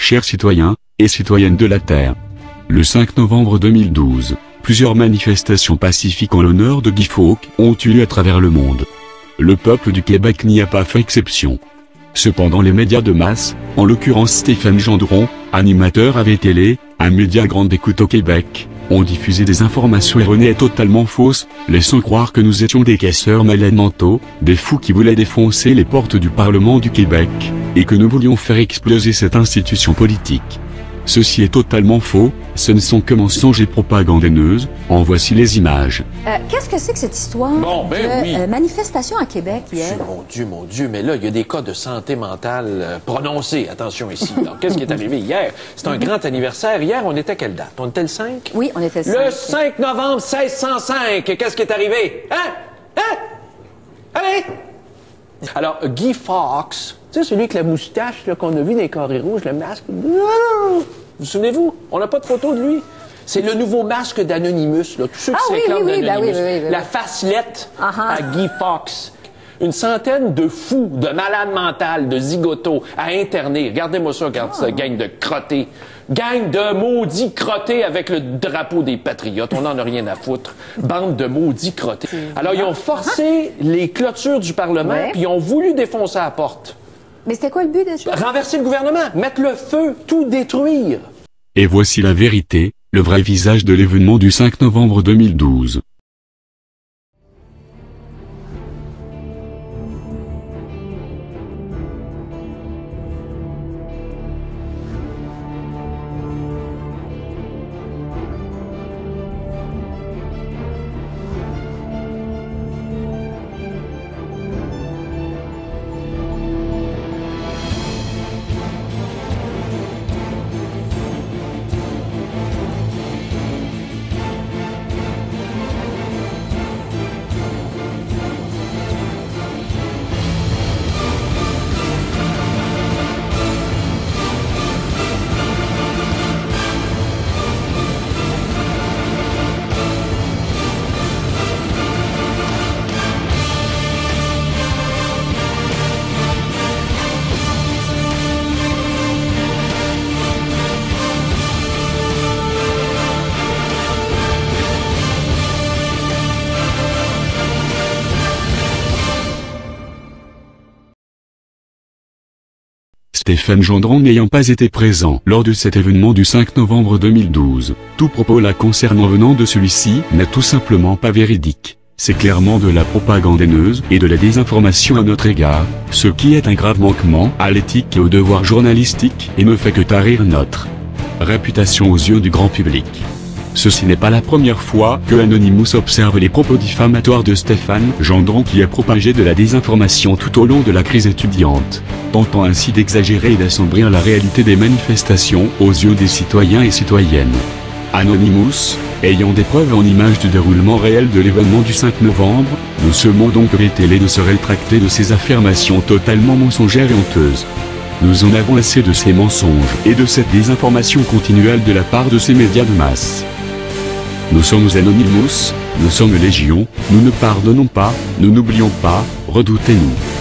chers citoyens et citoyennes de la Terre. Le 5 novembre 2012, plusieurs manifestations pacifiques en l'honneur de Guy Fawkes ont eu lieu à travers le monde. Le peuple du Québec n'y a pas fait exception. Cependant les médias de masse, en l'occurrence Stéphane Gendron, animateur à VTL, un média grande écoute au Québec, ont diffusé des informations erronées et totalement fausses, laissant croire que nous étions des casseurs malades mentaux, des fous qui voulaient défoncer les portes du Parlement du Québec, et que nous voulions faire exploser cette institution politique. Ceci est totalement faux, ce ne sont que mensonges et propagande haineuse, en voici les images. Qu'est-ce que c'est que cette histoire de manifestation à Québec hier? Mon Dieu, mais là, il y a des cas de santé mentale prononcés, attention ici. Donc, qu'est-ce qui est arrivé hier? C'est un grand anniversaire. Hier, on était à quelle date? On était le 5? Oui, on était le 5. Le 5 novembre 1605. Qu'est-ce qui est arrivé? Allez! Alors, Guy Fawkes, tu sais, celui avec la moustache qu'on a vu dans les carrés rouges, le masque. Vous souvenez-vous? On n'a pas de photo de lui. C'est le nouveau masque d'Anonymous, là. Tous ceux qui s'éclairent d'Anonymous. La facelette à Guy Fawkes. Une centaine de fous, de malades mentales, de zigotos à interner. Regardez-moi ça, regarde ça, gang de crottés. Gang de maudits crottés avec le drapeau des patriotes. On n'en a rien à foutre. Bande de maudits crottés. Alors, ils ont forcé les clôtures du Parlement, puis ils ont voulu défoncer la porte. Mais c'était quoi le but de ça? Renverser le gouvernement, mettre le feu, tout détruire. Et voici la vérité, le vrai visage de l'événement du 5 novembre 2012. Stéphane Gendron n'ayant pas été présent lors de cet événement du 5 novembre 2012, tout propos là concernant venant de celui-ci n'est tout simplement pas véridique. C'est clairement de la propagande haineuse et de la désinformation à notre égard, ce qui est un grave manquement à l'éthique et au devoir journalistique et ne fait que tarir notre réputation aux yeux du grand public. Ceci n'est pas la première fois que Anonymous observe les propos diffamatoires de Stéphane Gendron qui a propagé de la désinformation tout au long de la crise étudiante, tentant ainsi d'exagérer et d'assombrir la réalité des manifestations aux yeux des citoyens et citoyennes. Anonymous, ayant des preuves en images du déroulement réel de l'événement du 5 novembre, nous semons donc que VTL de se rétracter de ces affirmations totalement mensongères et honteuses. Nous en avons assez de ces mensonges et de cette désinformation continuelle de la part de ces médias de masse. Nous sommes Anonymous, nous sommes Légion, nous ne pardonnons pas, nous n'oublions pas, redoutez-nous.